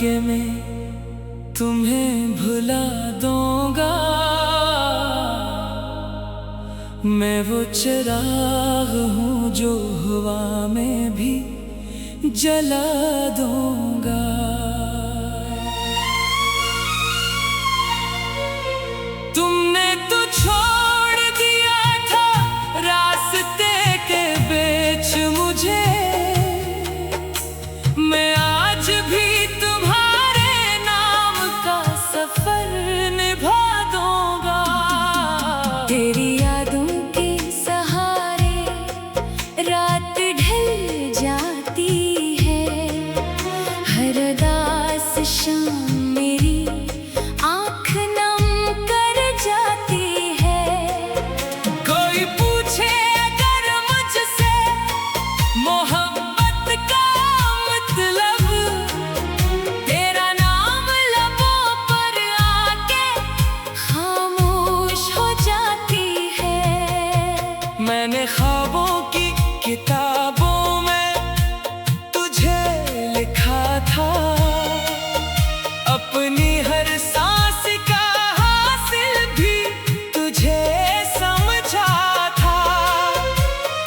के मैं तुम्हें भुला दूंगा। मैं वो चिराग हूँ जो हवा में भी जला दूंगा। तुमने तो छोड़ दिया था रास्ते के बीच मुझे, मैं आज भी तुम्हारे नाम का सफर निभा दूंगा। तेरी यादों के सहारे रात ढल जाती है, हर उदास शाम मेरी आँख नम कर जाती है। कोई पूछे अगर मुझसे मोहब्बत का मतलब, तेरा नाम लबों पर आके खामोश हो जाती है। मैंने ख्वाबों की किताबों में तुझे लिखा था, अपनी हर सांस का हासिल भी तुझे समझा था।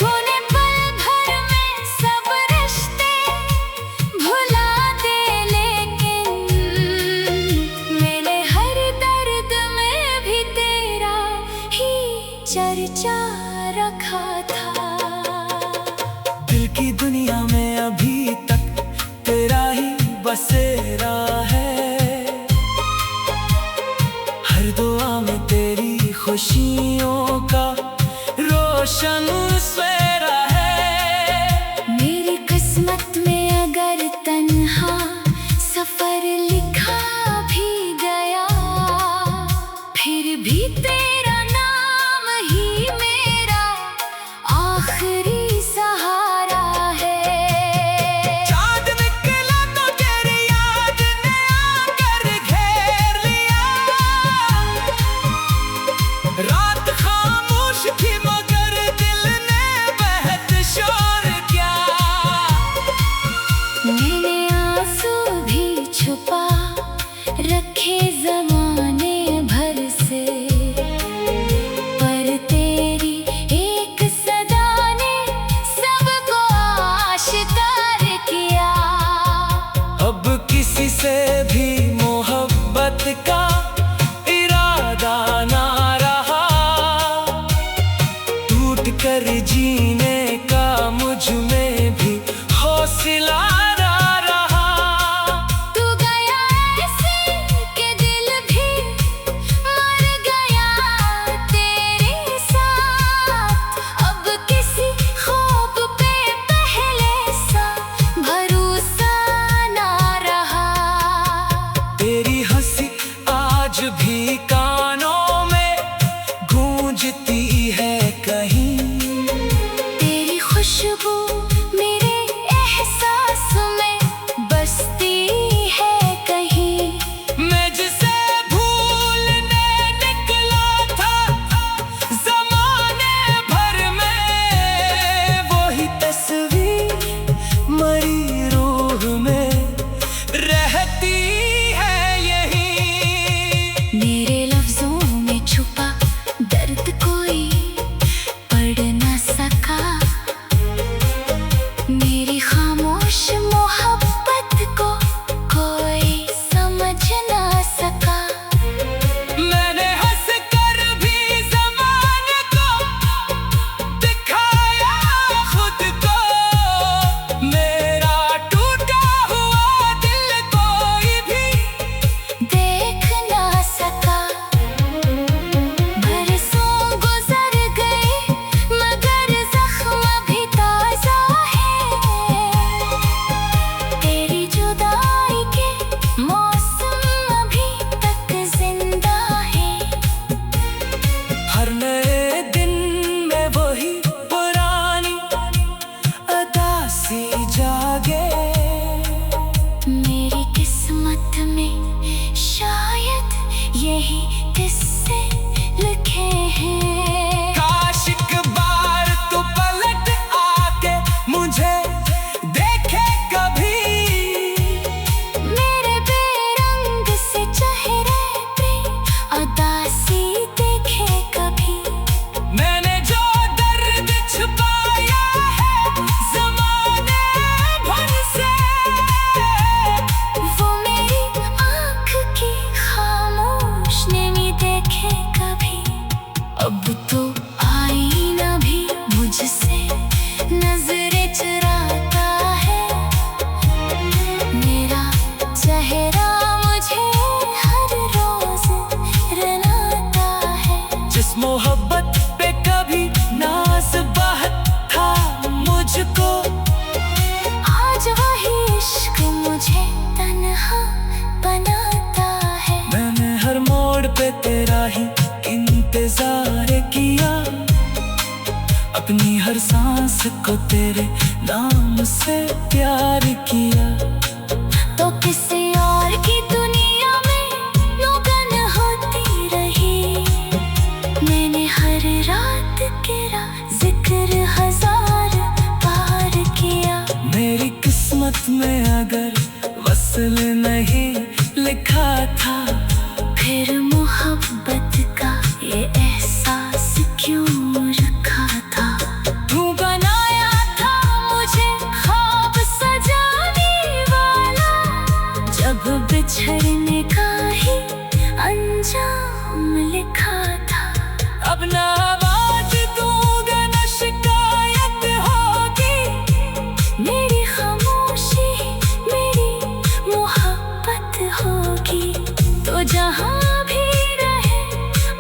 तूने पल भर में सब रिश्ते भुला दे, लेकिन मैंने हर दर्द में भी तेरा ही चर्चा रखा था। दिल की दुनिया में अभी तक तेरा ही बसेरा है, हर दुआ में तेरी खुशियों का रोशन सवेरा है। मेरी किस्मत में अगर तन्हा सफर लिखा भी गया, फिर भी तेरा नाम ही मेरा आखिरी सहारा है। चाँद निकला तो तेरी याद ने आकर घेर लिया, रात खामोश थी मगर दिल ने बेहद शोर किया। मैंने आंसू भी छुपा रखे ज़माने भर से, पर तेरी एक सदा ने सबको आश्कार किया। अब किसी से भी मोहब्बत का इरादा ना रहा, टूट कर जीने का मुझ में भी हौसला ना रहा। तू गया ऐसे के दिल भी मर गया तेरे साथ, अब किसी ख्वाब पे पहले सा भरोसा ना रहा। तेरी हंसी आज भी कानों में गूंजती है कहीं, तेरी खुशबू मेरे एहसास में बसती है कहीं। मैं जिसे भूलने निकला था ज़माने भर में, वही तस्वीर मरी रूह में रहती है यहीं। मेरे लफ्जों में छुपा दर्द कोई पढ़ न सका, मेरी खामोश मोहब्बत को कोई समझ न सका। मैंने हंस कर भी ज़माने को दिखाया खुद को, मेरा टूटा हुआ दिल कोई भी देख न सका। बरसों गुजर गए मगर जख्म भी ताज़ा है, तेरी जुदाई के मौसम अभी तक जिंदा है। हर नए दिन में वही पुरानी अदासी जागे, मेरी किस्मत में शायद यही किस्से लिखे हैं। काश एक बार तू पलट आके मुझे देखे कभी, मेरे अपनी हर सांस को तेरे नाम से प्यार किया। तो किसी और की दुनिया में मगन होती रही, मैंने हर रात तेरा जिक्र हजार बार किया। मेरी किस्मत में अगर वसल नहीं लिखा था, फिर मोहब्बत का ये एहसास क्यों रखा था। तू बनाया था मुझे ख्वाब सजाने वाला, जब बिछड़ने का ही अंजाम लिखा था। अब ना आवाज दूंगा ना शिकायत होगी, मेरी खामोशी मेरी मोहब्बत होगी। तो जहाँ भी रहे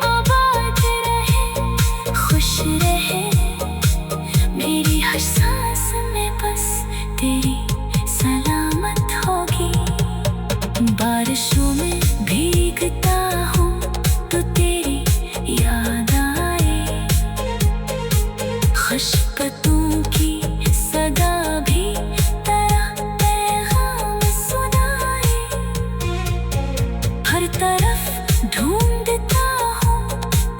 आबाद रहे खुश रहे, मेरी हर सांस में बस तेरी सलामत होगी। बारिशों में भीगता हूँ तो तेरी याद आए, खुशबू की सदा भी तेरा पैगाम सुनाए। हर तरफ ढूंढता हूँ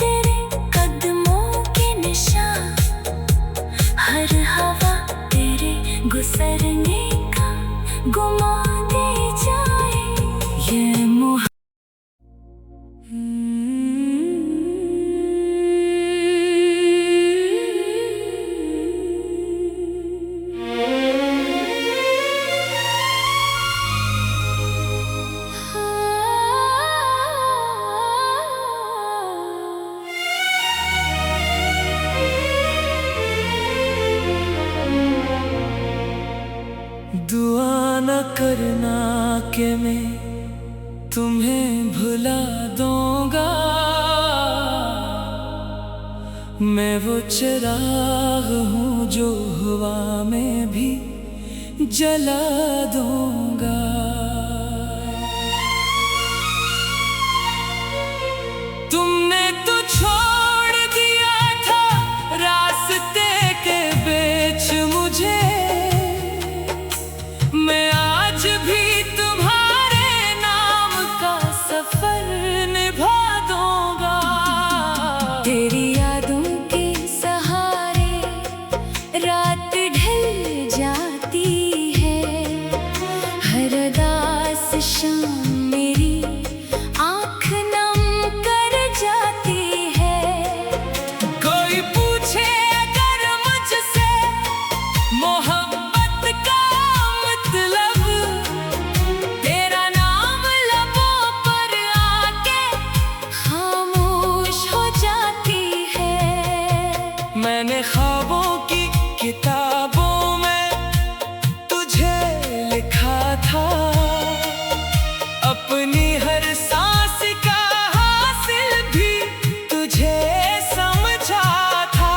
तेरे कदमों के निशान, हर हवा तेरे गुजरने का गुमा दे जाए। ये दुआ न करना कि मैं तुम्हें भुला दूंगा, मैं वो चिराग हूँ जो हवा में भी जला दूंगा। तुमने तो छोड़ दिया था रास्ते के बीच मुझे, मैं आज भी तुम्हारे नाम का सफर निभा दूंगा। तेरी यादों के सहारे रात ढल जाती है, हर उदास शाम मेरी आँख नम कर जाती है। कोई पूछे अगर मुझसे मोहब्बत का मतलब, तेरा नाम लबों पर आके खामोश हो जाती है। मैंने ख्वाबों की किताबों में तुझे लिखा था, अपनी हर सांस का हासिल भी तुझे समझा था।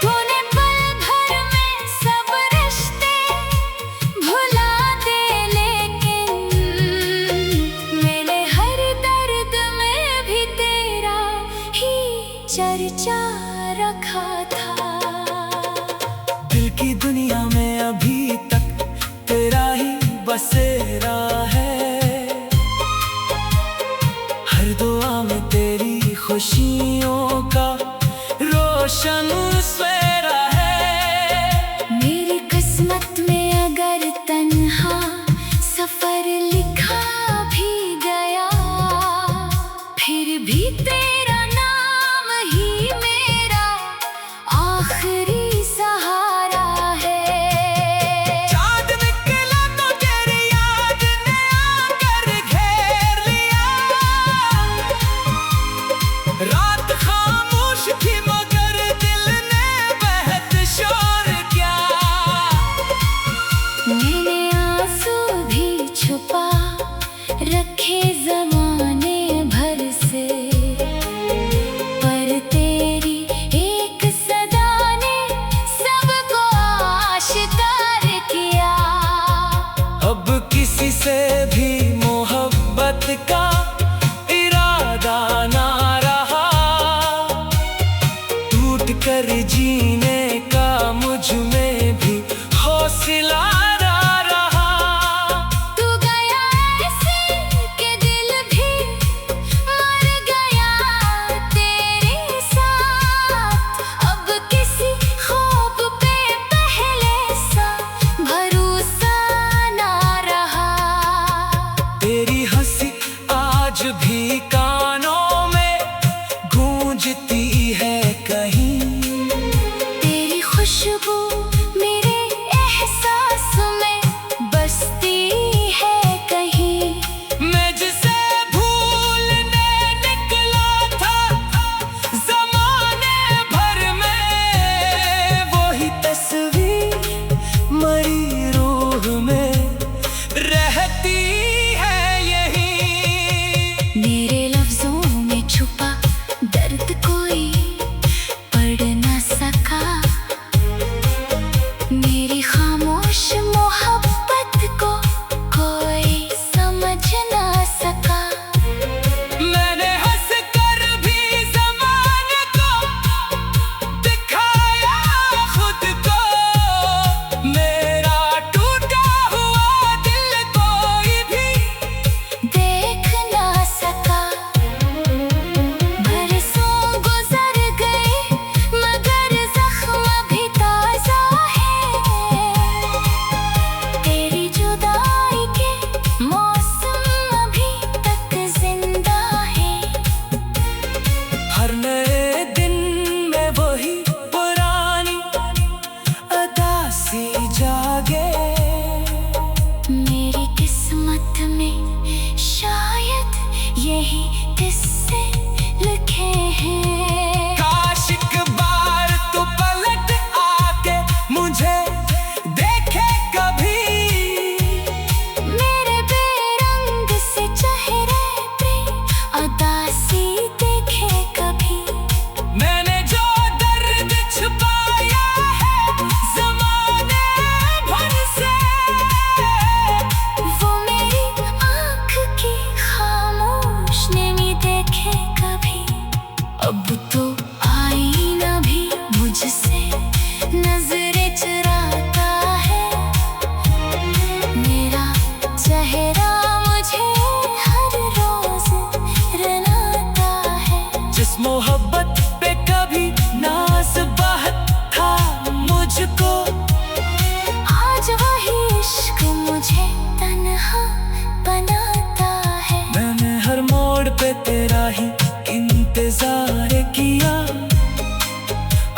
तूने पल भर में सब रिश्ते भुला दे, लेकिन मैंने हर दर्द में भी तेरा ही चर्चा रखा था। दिल की दुनिया में अभी तक तेरा ही बसेरा है, हर दुआ में तेरी खुशियों का रोशन सवेरा है। मेरी किस्मत में अगर तन्हा सफर लिखा भी गया, फिर भी तेरा नाम ही मेरा आखिरी सहारा है। चाँद निकला तो तेरी याद ने आकर घेर लिया, रात खामोश थी मगर दिल ने भी कानों में गूंजती है कहीं। तेरी खुशबू मेरे एहसास में बसती है कहीं। मैं जिसे भूलने निकला था जमाने भर में, वही तस्वीर मरी रूह में रहती है यहीं। मेरे लफ्जों में छुपा दर्द कोई पढ़ न सका, मेरी खामोश मोहब्बत को कोई समझ न सका। मैंने हंस कर भी ज़माने को दिखाया खुद को, मेरा टूटा हुआ दिल कोई भी देख न सका। बरसों गुजर गए मगर जख्म भी ताजा है। तेरी जुदाई के मौसम अभी तक जिंदा है। हर नए दिन में वही पुरानी अदासी जागे। मेरी किस्मत में शायद यही किस्से लिखे हैं। काश एक बार तू पलट आके मुझे देखे कभी, मेरे बेरंग से चेहरे पे उदासी देखे कभी। मैंने जो दर्द छुपाया है ज़माने भर से, वो मेरी आँख की खामोश नमी देखे कभी। अब तो आईना भी मुझसे नजरें चुराता है। मेरा चेहरा मुझे हर रोज रुलाता है। जिस मोहब्बत पे कभी नाज बहत था मुझको, आज वही इश्क मुझे तन्हा बनाता है। मैंने हर मोड़ पे तेरा ही इंतजार किया,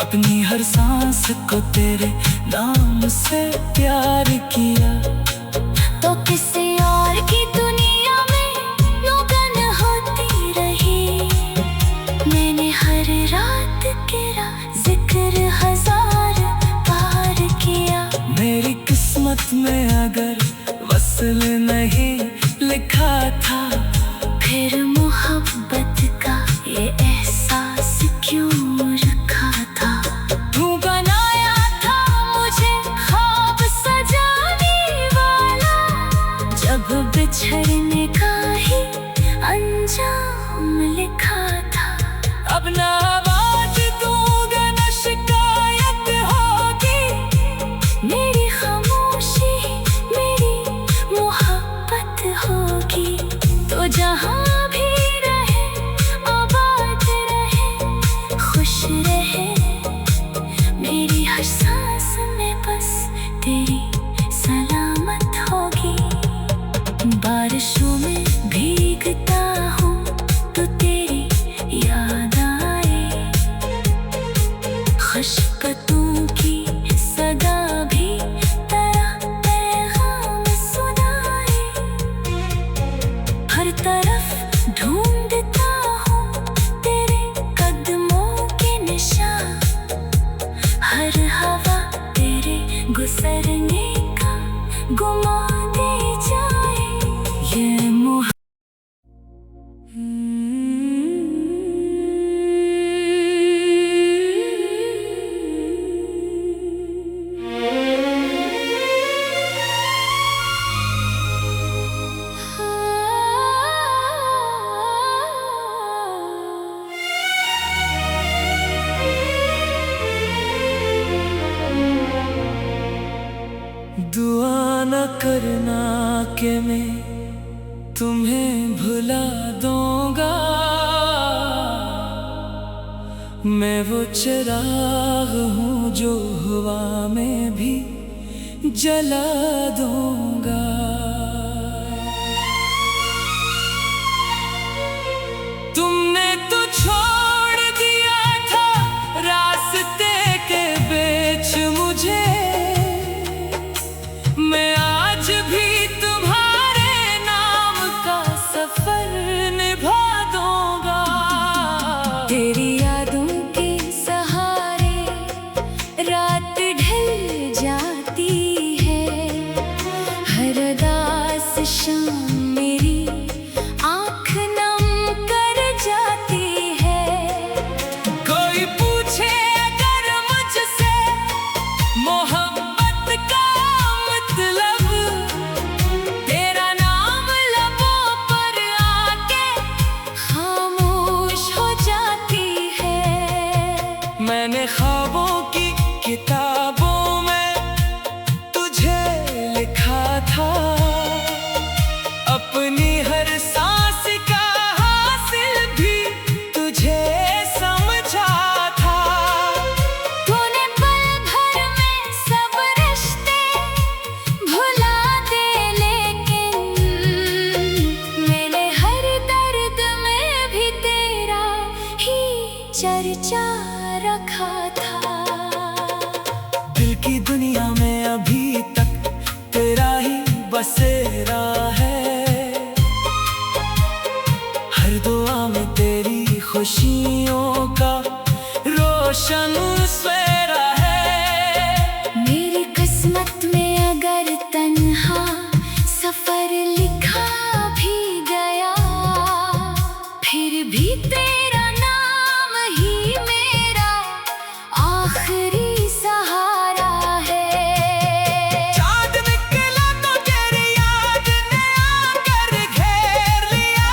अपनी हर सांस को तेरे नाम से प्यार किया। तो किसी और की दुनिया में मगन होती रही। मैंने हर रात तेरा जिक्र हजार बार किया। मेरी किस्मत में अगर वसल नहीं लिखा था, फिर मोहब्बत का ये एहसास क्यों रखा था। तू बनाया था मुझे ख्वाब सजाने वाला, जब बिछड़ने का ही अंजाम लिखा था। अब ना आवाज दूंगा न शिकायत होगी, मेरी खामोशी मेरी मोहब्बत होगी। तो जहाँ भी रहे आबाद रहे खुश रहे, मेरी हर सांस में बस तेरी सलामत होगी। बारिशों में भीगता हूँ तो तेरी याद आए, खुशबू की सदा भी तेरा पैगाम सुनाए। हर तरफ ढूंढता हूँ तेरे कदमों के निशान, हर हवा तेरे गुजरने का गुमा दे जाए। ये दुआ न करना कि मैं तुम्हें भुला दूंगा, मैं वो चिराग हूँ जो हवा में भी जला दूंगा। तुमने तो छोड़ दिया था रास्ते के बीच मुझे, मैं आज भी तुम्हारे नाम का सफर निभा दूंगा। तेरी यादों के सहारे रात ढल जाती है, हर उदास शाम मेरी आँख नम कर जाती है। कोई पूछे अगर मुझसे मोहब्बत का मतलब, तेरा नाम लबों पर आके खामोश हो जाती है। मैंने ख्वाबों की किताबों में तुझे लिखा था, अपनी हर सांस का हासिल भी तुझे समझा था। तूने पल भर में सब रिश्ते भुला दे, लेकिन मैंने हर दर्द में भी तेरा ही चर्चा रखा था। दिल की दुनिया में अभी तक तेरा ही बसेरा है, हर दुआ में तेरी खुशियों का रोशन सवेरा है। मेरी किस्मत में अगर तन्हा सफर लिखा भी गया, फिर भी तेरा नाम ही मेरा आखिरी सहारा है। चाँद निकला तो तेरी याद ने आकर घेर लिया,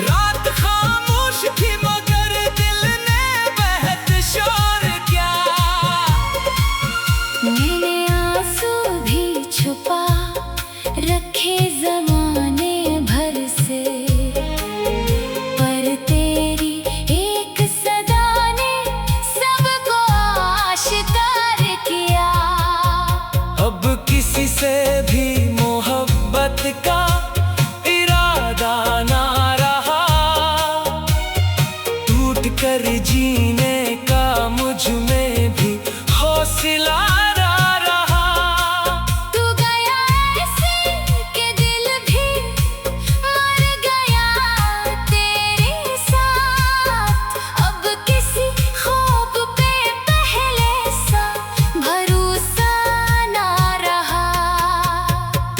रात खामोश थी मगर दिल ने बेहद शोर किया। मैंने आंसू भी छुपा रखे ज़माने भर से, पर तेरी एक सदा ने सबको आश्कार किया। अब किसी से भी मोहब्बत का इरादा ना रहा, टूट कर जीने का मुझ में भी हौसला ना रहा। तू गया ऐसे कि दिल भी मर गया तेरे साथ, अब किसी ख्वाब पे पहले सा भरोसा ना रहा।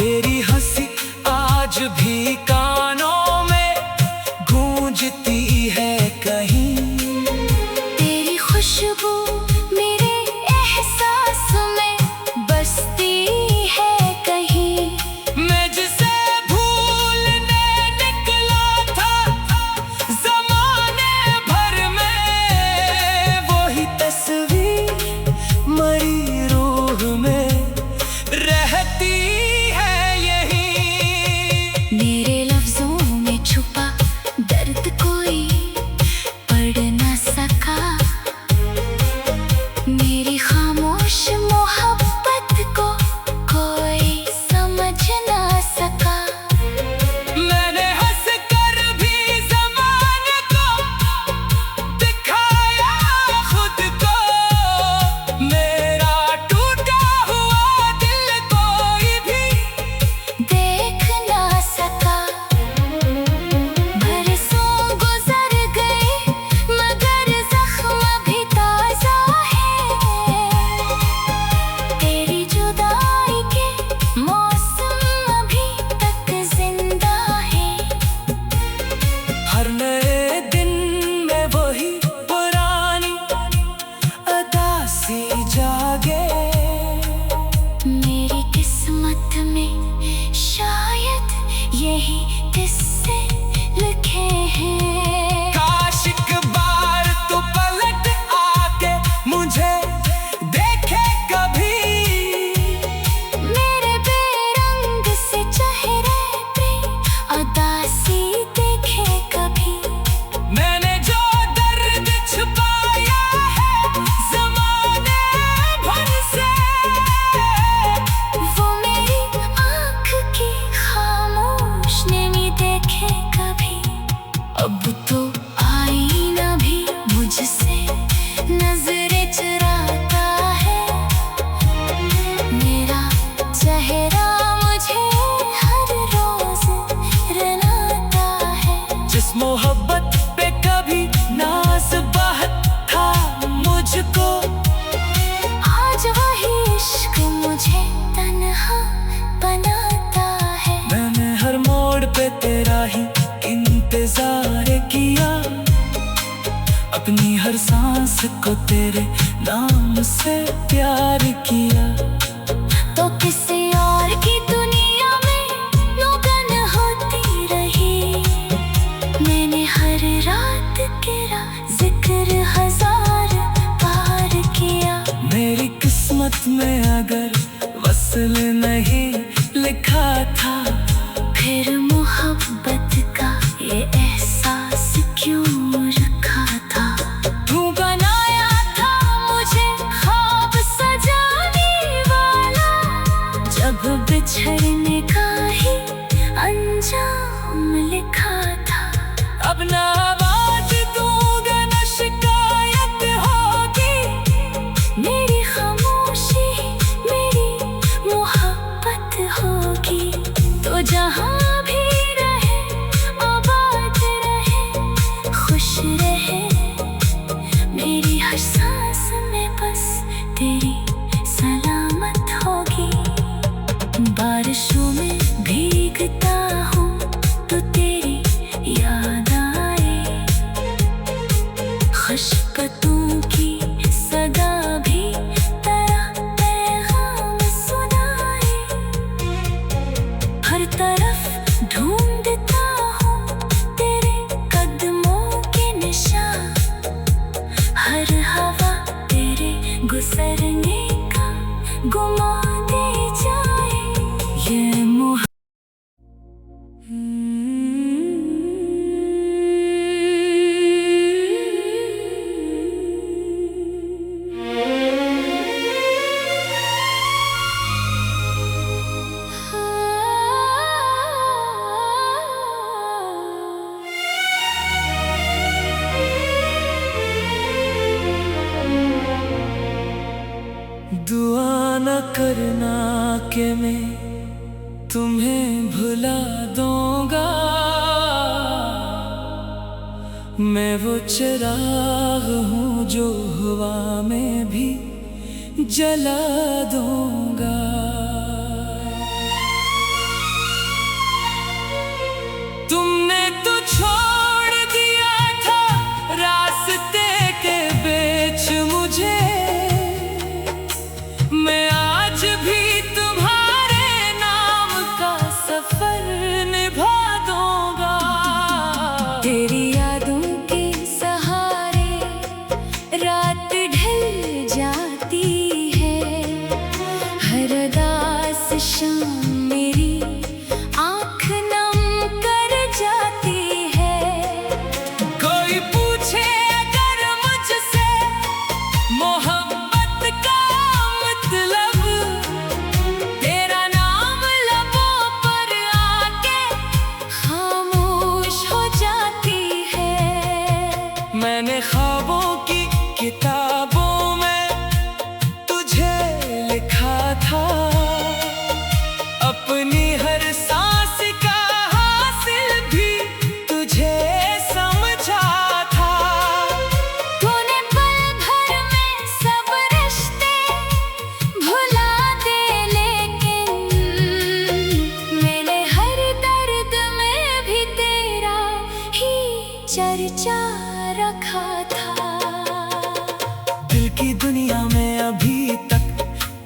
तेरी हंसी आज भी कानों में गूंजती है कहीं, तेरी खुशबू मेरे एहसास में बसती है कहीं। मैं जिसे भूलने निकला था ज़माने भर में, वही तस्वीर मरी रूह में रहती है यहीं। मेरे लफ्जों में छुपा दर्द कोई पढ़ न सका, मेरी खामोश मोहब्बत को कोई समझ न सका। मैंने हंस कर भी ज़माने को दिखाया खुद को, मेरा टूटा हुआ दिल कोई भी देख न सका। बरसों गुजर गए मगर जख्म भी ताजा है, तेरी जुदाई के मौसम अभी तक जिंदा है। हर नए दिन में वही पुरानी अदासी जागे, मेरी किस्मत में शायद यही किस्से लिखे हैं। काश एक बार तू पलट आके मुझे देखे कभी, मेरे बेरंग से चेहरे पे उदासी देखे कभी। मैंने जो दर्द छुपाया है ज़माने भर से, वो मेरी आँख की खामोश नमी देखे। अपनी हर सांस को तेरे नाम से प्यार किया। तो किसी और की दुनिया में मगन होती रही। मैंने हर रात तेरा जिक्र हजार बार किया। मेरी किस्मत में अगर वसल नहीं लिखा था, फिर मोहब्बत का ये एहसास क्यों रखा था। तू बनाया था मुझे ख्वाब सजाने वाला, जब बिछड़ने का ही अंजाम लिखा था। अब ना आवाज दूंगा ना शिकायत होगी। मेरी खामोशी मेरी मोहब्बत होगी। तो जहाँ भी रहे आबाद रहे खुश रहे। मेरी हर सांस में बस तेरी सलामत होगी। बारिशों में भीगता हूँ तो तेरी याद आए। खुशबू की सदा भी तेरा पैगाम सुनाए। हर तरफ ढूंढता हूँ तेरे कदमों के निशान। हर हवा तेरे गुजरने का गुमा दे जाए। ये दुआ न करना कि मैं तुम्हें भुला दूंगा। मैं वो चिराग हूँ जो हवा में भी जला दूंगा। तुमने तो छोड़ दिया था रास्ते के बीच मुझे। मैं आज भी तुम्हारे नाम का सफर निभा दूंगा। तेरी यादों के सहारे रात ढल जाती है। हर उदास शाम मेरी आँख नम कर जाती है। कोई पूछे अगर मुझसे मोहब्बत का मतलब, तेरा नाम लबों पर आके खामोश हो जाती है। मैंने ख्वाबों की किताबों में तुझे लिखा था। अपनी हर सांस का हासिल भी तुझे समझा था। तूने पल भर में सब रिश्ते भुला दे, लेकिन मैंने हर दर्द में भी तेरा ही चर्चा रखा था। दिल की दुनिया में अभी तक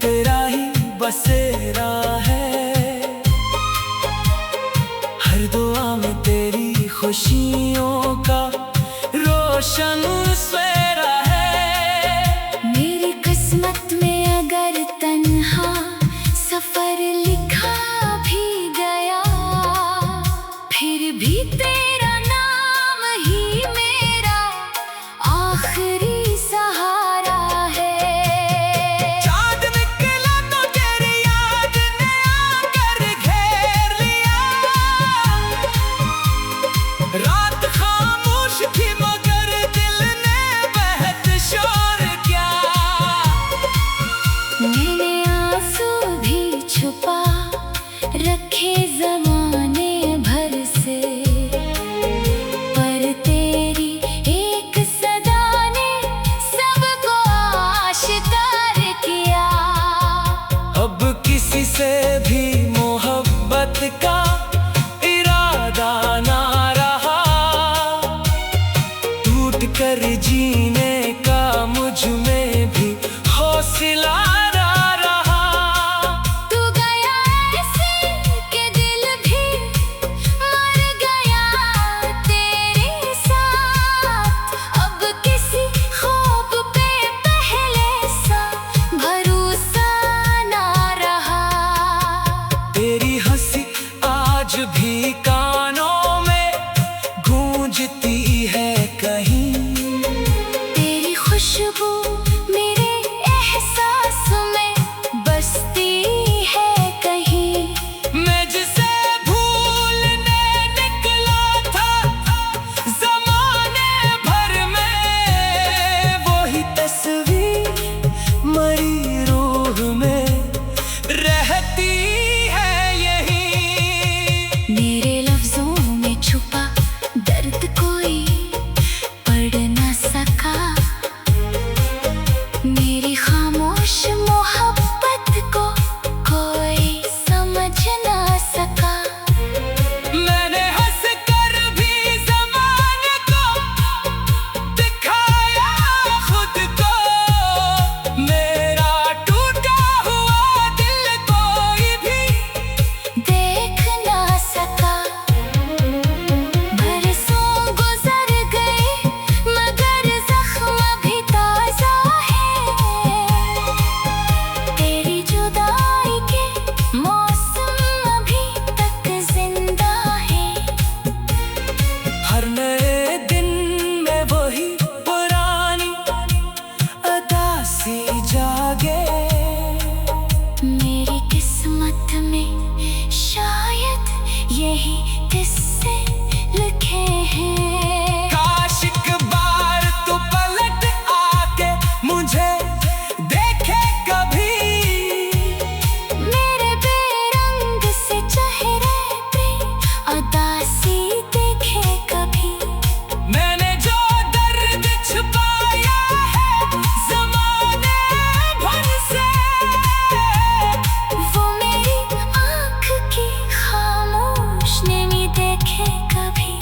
तेरा ही बसेरा है। हर दुआ में तेरी खुशियों का रोशन सवेरा है। मेरी किस्मत में अगर तन्हा सफर लिखा भी गया, फिर भी तेरा नाम ही मेरा आखिरी सहारा है। चाँद निकला तो तेरी याद ने आकर घेर लिया। रात खामोश थी मगर दिल ने बेहद शोर किया। मैंने आंसू भी छुपा रखे जमाने भर से। किस्से लिखे हैं। काश एक बार तू पलट आके मुझे देखे कभी, मेरे बेरंग से चेहरे पे उदासी देखे कभी। मैंने जो दर्द छुपाया है ज़माने भर से, वो मेरी आँख की खामोश नमी देखे कभी।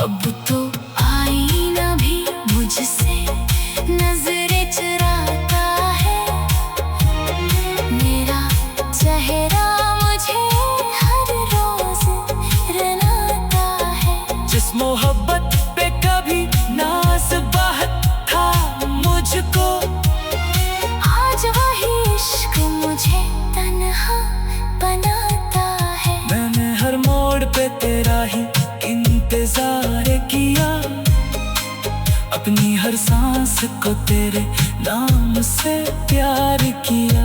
अब तो आईना भी मुझसे नजरें चुराता है, मेरा चेहरा मुझे हर रोज रुलाता है। जिस मोहब्बत पे कभी नाज बहत था मुझको, आज वही इश्क मुझे तन्हा बनाता है। मैंने हर मोड़ पे तेरा ही इंतजार किया, अपनी हर सांस को तेरे नाम से प्यार किया।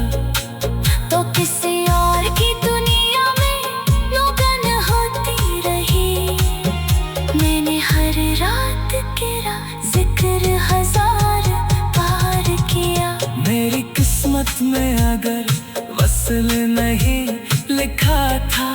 तो किसी और की दुनिया में मगन होती रही, मैंने हर रात तेरा जिक्र हजार बार किया। मेरी किस्मत में अगर वसल नहीं लिखा था,